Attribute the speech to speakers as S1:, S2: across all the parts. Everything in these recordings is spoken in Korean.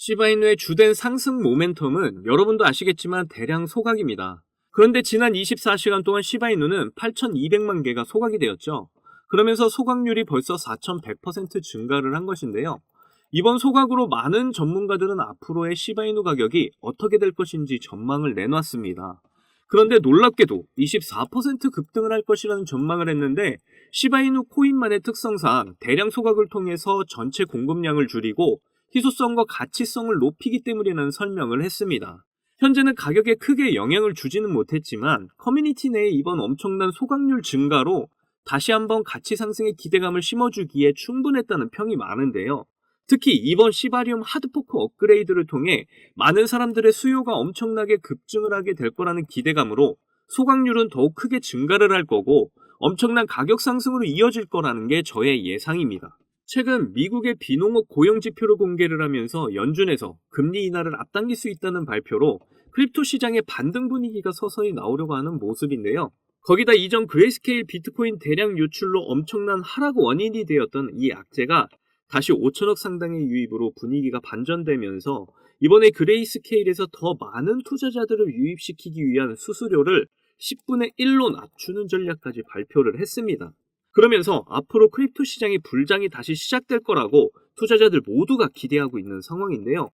S1: 시바이누의 주된 상승 모멘텀은 여러분도 아시겠지만 대량 소각입니다. 그런데 지난 24시간 동안 시바이누는 8,200만 개가 소각이 되었죠. 그러면서 소각률이 벌써 4,100% 증가를 한 것인데요. 이번 소각으로 많은 전문가들은 앞으로의 시바이누 가격이 어떻게 될 것인지 전망을 내놨습니다. 그런데 놀랍게도 24% 급등을 할 것이라는 전망을 했는데 시바이누 코인만의 특성상 대량 소각을 통해서 전체 공급량을 줄이고 희소성과 가치성을 높이기 때문이라는 설명을 했습니다. 현재는 가격에 크게 영향을 주지는 못했지만 커뮤니티 내에 이번 엄청난 소각률 증가로 다시 한번 가치 상승의 기대감을 심어주기에 충분했다는 평이 많은데요. 특히 이번 시바리움 하드포크 업그레이드를 통해 많은 사람들의 수요가 엄청나게 급증을 하게 될 거라는 기대감으로 소각률은 더욱 크게 증가를 할 거고 엄청난 가격 상승으로 이어질 거라는 게 저의 예상입니다. 최근 미국의 비농업 고용지표를 공개를 하면서 연준에서 금리 인하를 앞당길 수 있다는 발표로 크립토 시장의 반등 분위기가 서서히 나오려고 하는 모습인데요. 거기다 이전 그레이스케일 비트코인 대량 유출로 엄청난 하락 원인이 되었던 이 악재가 다시 5천억 상당의 유입으로 분위기가 반전되면서 이번에 그레이스케일에서 더 많은 투자자들을 유입시키기 위한 수수료를 10분의 1로 낮추는 전략까지 발표를 했습니다. 그러면서 앞으로 크립토 시장의 불장이 다시 시작될 거라고 투자자들 모두가 기대하고 있는 상황인데요.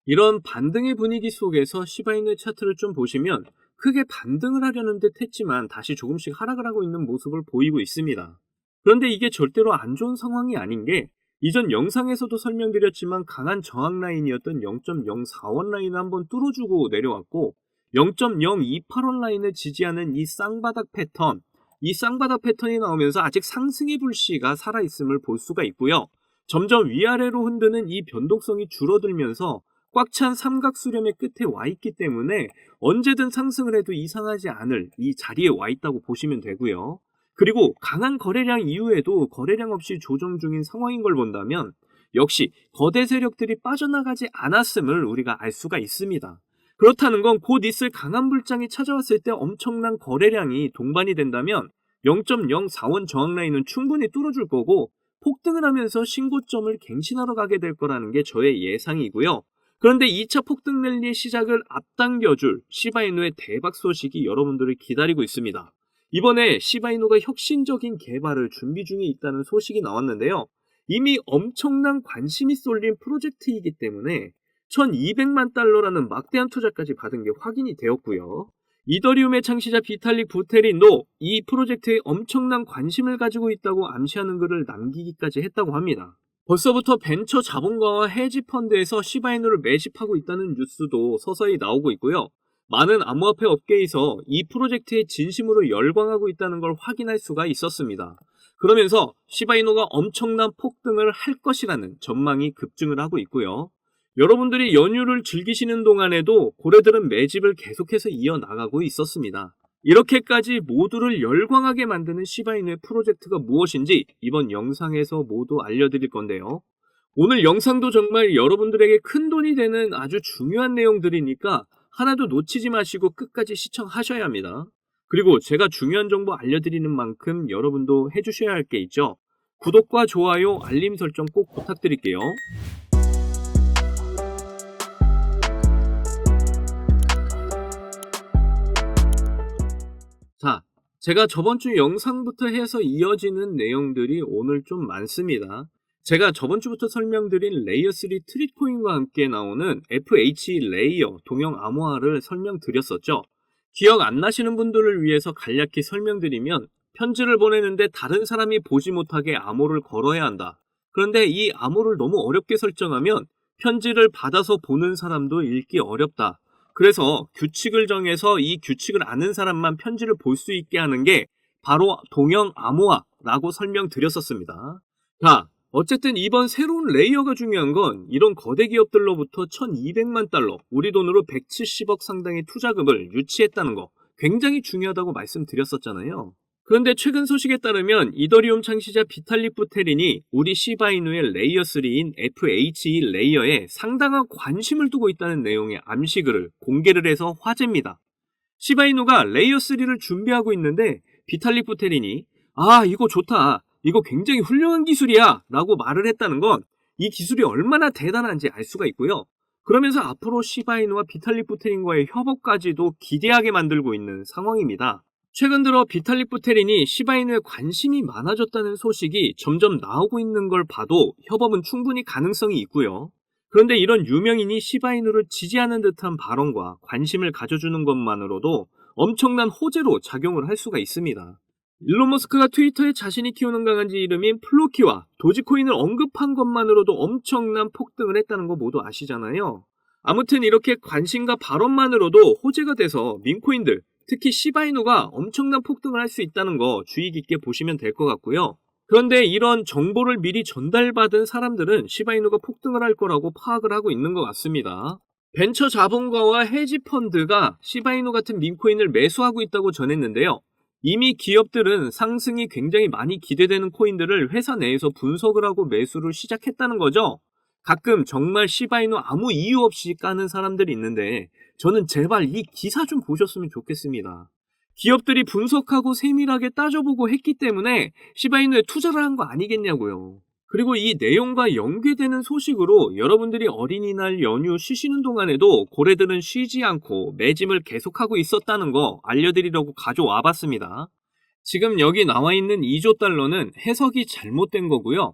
S1: 이런 반등의 분위기 속에서 시바이누의 차트를 좀 보시면 크게 반등을 하려는 듯 했지만 다시 조금씩 하락을 하고 있는 모습을 보이고 있습니다. 그런데 이게 절대로 안 좋은 상황이 아닌 게 이전 영상에서도 설명드렸지만 강한 저항 라인이었던 0.041 라인을 한번 뚫어주고 내려왔고 0.028원 라인을 지지하는 이 쌍바닥 패턴, 이 쌍바닥 패턴이 나오면서 아직 상승의 불씨가 살아있음을 볼 수가 있고요. 점점 위아래로 흔드는 이 변동성이 줄어들면서 꽉 찬 삼각수렴의 끝에 와 있기 때문에 언제든 상승을 해도 이상하지 않을 이 자리에 와 있다고 보시면 되고요. 그리고 강한 거래량 이후에도 거래량 없이 조정 중인 상황인 걸 본다면 역시 거대 세력들이 빠져나가지 않았음을 우리가 알 수가 있습니다. 그렇다는 건 곧 있을 강한 불장이 찾아왔을 때 엄청난 거래량이 동반이 된다면 0.041 저항 라인은 충분히 뚫어줄 거고 폭등을 하면서 신고점을 갱신하러 가게 될 거라는 게 저의 예상이고요. 그런데 2차 폭등 랠리의 시작을 앞당겨줄 시바이누의 대박 소식이 여러분들을 기다리고 있습니다. 이번에 시바이누가 혁신적인 개발을 준비 중에 있다는 소식이 나왔는데요. 이미 엄청난 관심이 쏠린 프로젝트이기 때문에 1200만 달러라는 막대한 투자까지 받은 게 확인이 되었고요. 이더리움의 창시자 비탈릭 부테린도 이 프로젝트에 엄청난 관심을 가지고 있다고 암시하는 글을 남기기까지 했다고 합니다. 벌써부터 벤처 자본가와 헤지펀드에서 시바이누를 매집하고 있다는 뉴스도 서서히 나오고 있고요. 많은 암호화폐 업계에서 이 프로젝트에 진심으로 열광하고 있다는 걸 확인할 수가 있었습니다. 그러면서 시바이누가 엄청난 폭등을 할 것이라는 전망이 급증을 하고 있고요. 여러분들이 연휴를 즐기시는 동안에도 고래들은 매집을 계속해서 이어나가고 있었습니다. 이렇게까지 모두를 열광하게 만드는 시바이누의 프로젝트가 무엇인지 이번 영상에서 모두 알려드릴 건데요. 오늘 영상도 정말 여러분들에게 큰 돈이 되는 아주 중요한 내용들이니까 하나도 놓치지 마시고 끝까지 시청하셔야 합니다. 그리고 제가 중요한 정보 알려드리는 만큼 여러분도 해주셔야 할 게 있죠. 구독과 좋아요, 알림 설정 꼭 부탁드릴게요. 자, 제가 저번주 영상부터 해서 이어지는 내용들이 오늘 좀 많습니다. 제가 저번주부터 설명드린 레이어3 트릿코인과 함께 나오는 FH 레이어 동형 암호화를 설명드렸었죠. 기억 안 나시는 분들을 위해서 간략히 설명드리면 편지를 보내는데 다른 사람이 보지 못하게 암호를 걸어야 한다. 그런데 이 암호를 너무 어렵게 설정하면 편지를 받아서 보는 사람도 읽기 어렵다. 그래서 규칙을 정해서 이 규칙을 아는 사람만 편지를 볼 수 있게 하는 게 바로 동형 암호화라고 설명드렸었습니다. 자, 어쨌든 이번 새로운 레이어가 중요한 건 이런 거대 기업들로부터 1200만 달러, 우리 돈으로 170억 상당의 투자금을 유치했다는 거 굉장히 중요하다고 말씀드렸었잖아요. 그런데 최근 소식에 따르면 이더리움 창시자 비탈릭 부테린이 우리 시바이누의 레이어3인 FHE 레이어에 상당한 관심을 두고 있다는 내용의 암시글을 공개를 해서 화제입니다. 시바이누가 레이어3를 준비하고 있는데 비탈릭 부테린이 이거 좋다, 이거 굉장히 훌륭한 기술이야 라고 말을 했다는 건 이 기술이 얼마나 대단한지 알 수가 있고요. 그러면서 앞으로 시바이누와 비탈릭 부테린과의 협업까지도 기대하게 만들고 있는 상황입니다. 최근 들어 비탈릭 부테린이 시바이누에 관심이 많아졌다는 소식이 점점 나오고 있는 걸 봐도 협업은 충분히 가능성이 있고요. 그런데 이런 유명인이 시바이누를 지지하는 듯한 발언과 관심을 가져주는 것만으로도 엄청난 호재로 작용을 할 수가 있습니다. 일론 머스크가 트위터에 자신이 키우는 강아지 이름인 플로키와 도지코인을 언급한 것만으로도 엄청난 폭등을 했다는 거 모두 아시잖아요. 아무튼 이렇게 관심과 발언만으로도 호재가 돼서 민코인들, 특히 시바이누가 엄청난 폭등을 할 수 있다는 거 주의 깊게 보시면 될 것 같고요. 그런데 이런 정보를 미리 전달받은 사람들은 시바이누가 폭등을 할 거라고 파악을 하고 있는 것 같습니다. 벤처 자본가와 헤지펀드가 시바이누 같은 민코인을 매수하고 있다고 전했는데요. 이미 기업들은 상승이 굉장히 많이 기대되는 코인들을 회사 내에서 분석을 하고 매수를 시작했다는 거죠. 가끔 정말 시바이누 아무 이유 없이 까는 사람들이 있는데 저는 제발 이 기사 좀 보셨으면 좋겠습니다. 기업들이 분석하고 세밀하게 따져보고 했기 때문에 시바이누에 투자를 한 거 아니겠냐고요. 그리고 이 내용과 연계되는 소식으로 여러분들이 어린이날 연휴 쉬시는 동안에도 고래들은 쉬지 않고 매짐을 계속하고 있었다는 거 알려드리려고 가져와 봤습니다. 지금 여기 나와 있는 2조 달러는 해석이 잘못된 거고요.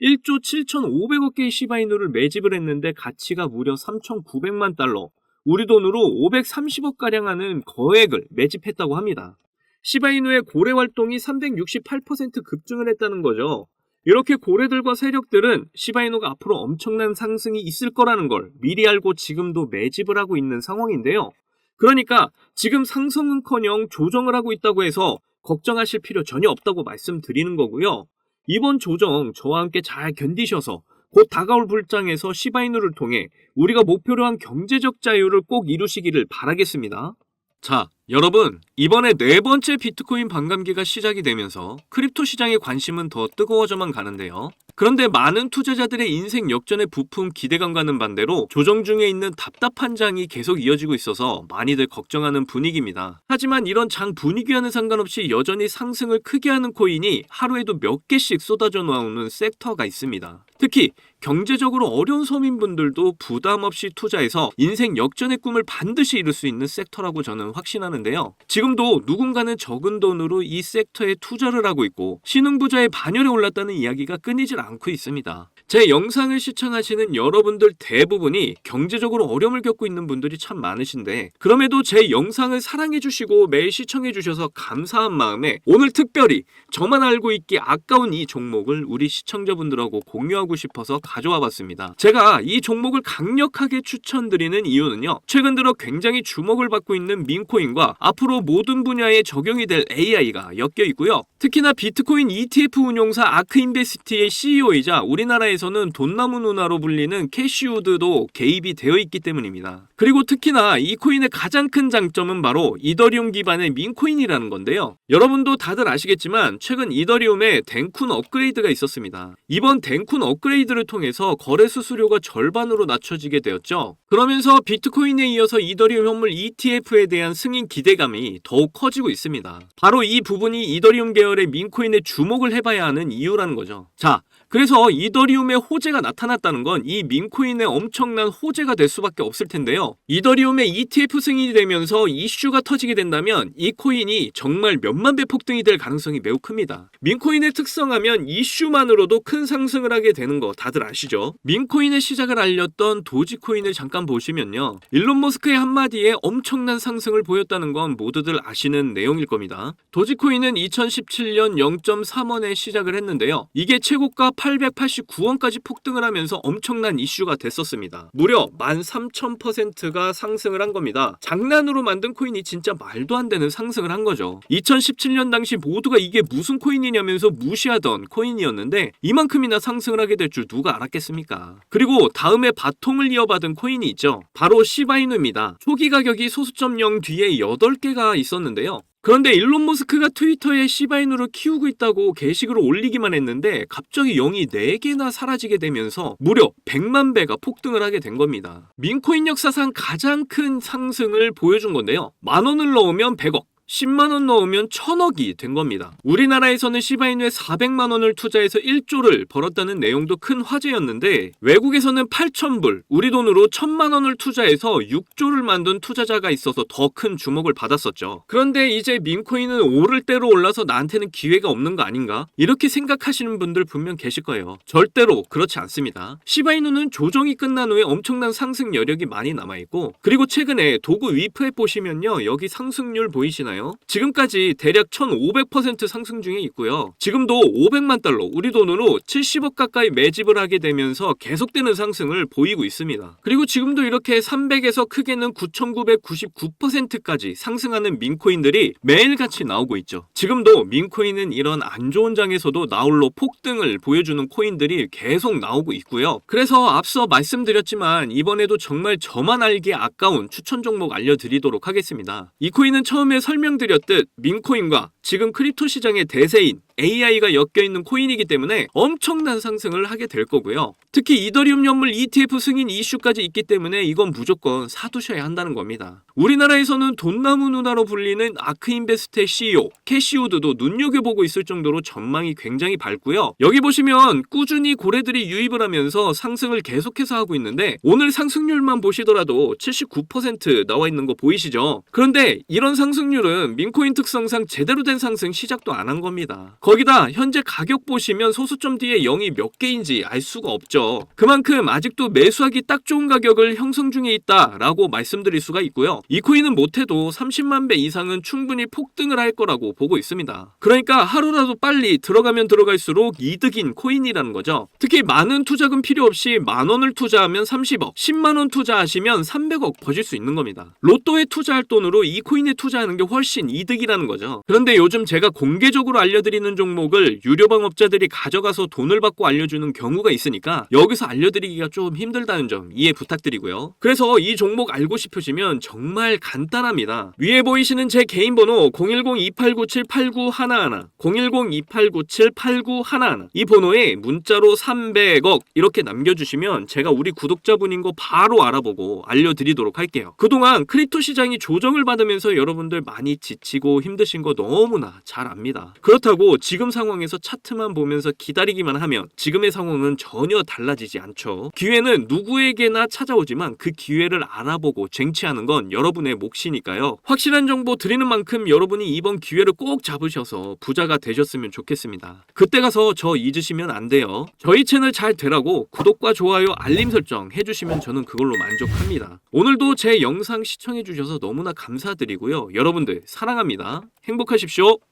S1: 1조 7,500억 개의 시바이누를 매집을 했는데 가치가 무려 3,900만 달러, 우리 돈으로 530억가량 하는 거액을 매집했다고 합니다. 시바이누의 고래 활동이 368% 급증을 했다는 거죠. 이렇게 고래들과 세력들은 시바이누가 앞으로 엄청난 상승이 있을 거라는 걸 미리 알고 지금도 매집을 하고 있는 상황인데요. 그러니까 지금 상승은커녕 조정을 하고 있다고 해서 걱정하실 필요 전혀 없다고 말씀드리는 거고요. 이번 조정 저와 함께 잘 견디셔서 곧 다가올 불장에서 시바이누를 통해 우리가 목표로 한 경제적 자유를 꼭 이루시기를 바라겠습니다. 자, 여러분, 이번에 4번째 비트코인 반감기가 시작이 되면서 크립토 시장의 관심은 더 뜨거워져만 가는데요. 그런데 많은 투자자들의 인생 역전의 부품 기대감과는 반대로 조정 중에 있는 답답한 장이 계속 이어지고 있어서 많이들 걱정하는 분위기입니다. 하지만 이런 장 분위기와는 상관없이 여전히 상승을 크게 하는 코인이 하루에도 몇 개씩 쏟아져 나오는 섹터가 있습니다. 특히 경제적으로 어려운 서민분들도 부담 없이 투자해서 인생 역전의 꿈을 반드시 이룰 수 있는 섹터라고 저는 확신하는데요. 지금도 누군가는 적은 돈으로 이 섹터에 투자를 하고 있고 신흥부자의 반열에 올랐다는 이야기가 끊이질 않고 있습니다. 제 영상을 시청하시는 여러분들 대부분이 경제적으로 어려움을 겪고 있는 분들이 참 많으신데 그럼에도 제 영상을 사랑해주시고 매일 시청해주셔서 감사한 마음에 오늘 특별히 저만 알고 있기 아까운 이 종목을 우리 시청자분들하고 공유하고 싶어서 가져와 봤습니다. 제가 이 종목을 강력하게 추천드리는 이유는요. 최근 들어 굉장히 주목을 받고 있는 민코인과 앞으로 모든 분야에 적용이 될 AI가 엮여 있고요. 특히나 비트코인 ETF 운용사 아크인베스트의 CEO이자 우리나라에서는 돈나무 누나로 불리는 캐시우드도 개입이 되어 있기 때문입니다. 그리고 특히나 이 코인의 가장 큰 장점은 바로 이더리움 기반의 민코인이라는 건데요. 여러분도 다들 아시겠지만 최근 이더리움에 덴쿤 업그레이드가 있었습니다. 이번 덴쿤 업그레이드를 통해서 거래 수수료가 절반으로 낮춰지게 되었죠. 그러면서 비트코인에 이어서 이더리움 현물 ETF에 대한 승인 기대감이 더욱 커지고 있습니다. 바로 이 부분이 이더리움 계열의 민코인에 주목을 해봐야 하는 이유라는 거죠. 자, 그래서 이더리움의 호재가 나타났다는 건 이 민코인의 엄청난 호재가 될 수밖에 없을 텐데요. 이더리움의 ETF 승인이 되면서 이슈가 터지게 된다면 이 코인이 정말 몇만 배 폭등이 될 가능성이 매우 큽니다. 민코인의 특성하면 이슈만으로도 큰 상승을 하게 되는 거 다들 아시죠? 민코인의 시작을 알렸던 도지코인을 잠깐 보시면요. 일론 머스크의 한마디에 엄청난 상승을 보였다는 건 모두들 아시는 내용일 겁니다. 도지코인은 2017년 0.3원에 시작을 했는데요. 이게 최고가 889원까지 폭등을 하면서 엄청난 이슈가 됐었습니다. 무려 13,000%가 상승을 한 겁니다. 장난으로 만든 코인이 진짜 말도 안 되는 상승을 한 거죠. 2017년 당시 모두가 이게 무슨 코인이냐면서 무시하던 코인이었는데 이만큼이나 상승을 하게 될 줄 누가 알았겠습니까? 그리고 다음에 바통을 이어받은 코인이 있죠. 바로 시바이누입니다. 초기 가격이 소수점 0 뒤에 8개가 있었는데요. 그런데 일론 머스크가 트위터에 시바이누를 키우고 있다고 게시글을 올리기만 했는데 갑자기 0이 4개나 사라지게 되면서 무려 100만 배가 폭등을 하게 된 겁니다. 민코인 역사상 가장 큰 상승을 보여준 건데요. 10,000원을 넣으면 100억, 10만원 넣으면 1000억이 된 겁니다. 우리나라에서는 시바이누에 400만원을 투자해서 1조를 벌었다는 내용도 큰 화제였는데 외국에서는 8,000불, 우리 돈으로 1000만원을 투자해서 6조를 만든 투자자가 있어서 더 큰 주목을 받았었죠. 그런데 이제 민코인은 오를 대로 올라서 나한테는 기회가 없는 거 아닌가? 이렇게 생각하시는 분들 분명 계실 거예요. 절대로 그렇지 않습니다. 시바이누는 조정이 끝난 후에 엄청난 상승 여력이 많이 남아있고, 그리고 최근에 도구 위프에 보시면요, 여기 상승률 보이시나요? 지금까지 대략 1500% 상승 중에 있고요. 지금도 500만 달러, 우리 돈으로 70억 가까이 매집을 하게 되면서 계속되는 상승을 보이고 있습니다. 그리고 지금도 이렇게 300에서 크게는 9999%까지 상승하는 민코인들이 매일같이 나오고 있죠. 지금도 민코인은 이런 안 좋은 장에서도 나홀로 폭등을 보여주는 코인들이 계속 나오고 있고요. 그래서 앞서 말씀드렸지만 이번에도 정말 저만 알기에 아까운 추천 종목 알려드리도록 하겠습니다. 이 코인은 처음에 설명드렸듯 민코인과 지금 크립토 시장의 대세인 AI가 엮여있는 코인이기 때문에 엄청난 상승을 하게 될 거고요. 특히 이더리움 연물 ETF 승인 이슈까지 있기 때문에 이건 무조건 사두셔야 한다는 겁니다. 우리나라에서는 돈나무 누나로 불리는 아크인베스트의 CEO 캐시우드도 눈여겨보고 있을 정도로 전망이 굉장히 밝고요. 여기 보시면 꾸준히 고래들이 유입을 하면서 상승을 계속해서 하고 있는데 오늘 상승률만 보시더라도 79% 나와 있는 거 보이시죠? 그런데 이런 상승률은 민코인 특성상 제대로 된 상승 시작도 안 한 겁니다. 거기다 현재 가격 보시면 소수점 뒤에 0이 몇 개인지 알 수가 없죠. 그만큼 아직도 매수하기 딱 좋은 가격을 형성 중에 있다라고 말씀드릴 수가 있고요. 이 코인은 못해도 30만 배 이상은 충분히 폭등을 할 거라고 보고 있습니다. 그러니까 하루라도 빨리 들어가면 들어갈수록 이득인 코인이라는 거죠. 특히 많은 투자금 필요 없이 만원을 투자하면 30억, 10만원 투자하시면 300억 버실 수 있는 겁니다. 로또에 투자할 돈으로 이 코인에 투자하는 게 훨씬 이득이라는 거죠. 그런데 요즘 제가 공개적으로 알려드리는 종목을 유료방업자들이 가져가서 돈을 받고 알려주는 경우가 있으니까 여기서 알려드리기가 좀 힘들다는 점 이해 부탁드리고요. 그래서 이 종목 알고 싶으시면 정말 간단합니다. 위에 보이시는 제 개인 번호 010-2897-8911 010-2897-8911 이 번호에 문자로 300억 이렇게 남겨주시면 제가 우리 구독자분인 거 바로 알아보고 알려드리도록 할게요. 그동안 크립토 시장이 조정을 받으면서 여러분들 많이 지치고 힘드신 거 너무나 잘 압니다. 그렇다고 지금 상황에서 차트만 보면서 기다리기만 하면 지금의 상황은 전혀 달라지지 않죠. 기회는 누구에게나 찾아오지만 그 기회를 알아보고 쟁취하는 건 여러분의 몫이니까요. 확실한 정보 드리는 만큼 여러분이 이번 기회를 꼭 잡으셔서 부자가 되셨으면 좋겠습니다. 그때 가서 저 잊으시면 안 돼요. 저희 채널 잘 되라고 구독과 좋아요, 알림 설정 해주시면 저는 그걸로 만족합니다. 오늘도 제 영상 시청해주셔서 너무나 감사드리고요. 여러분들 사랑합니다. 행복하십시오.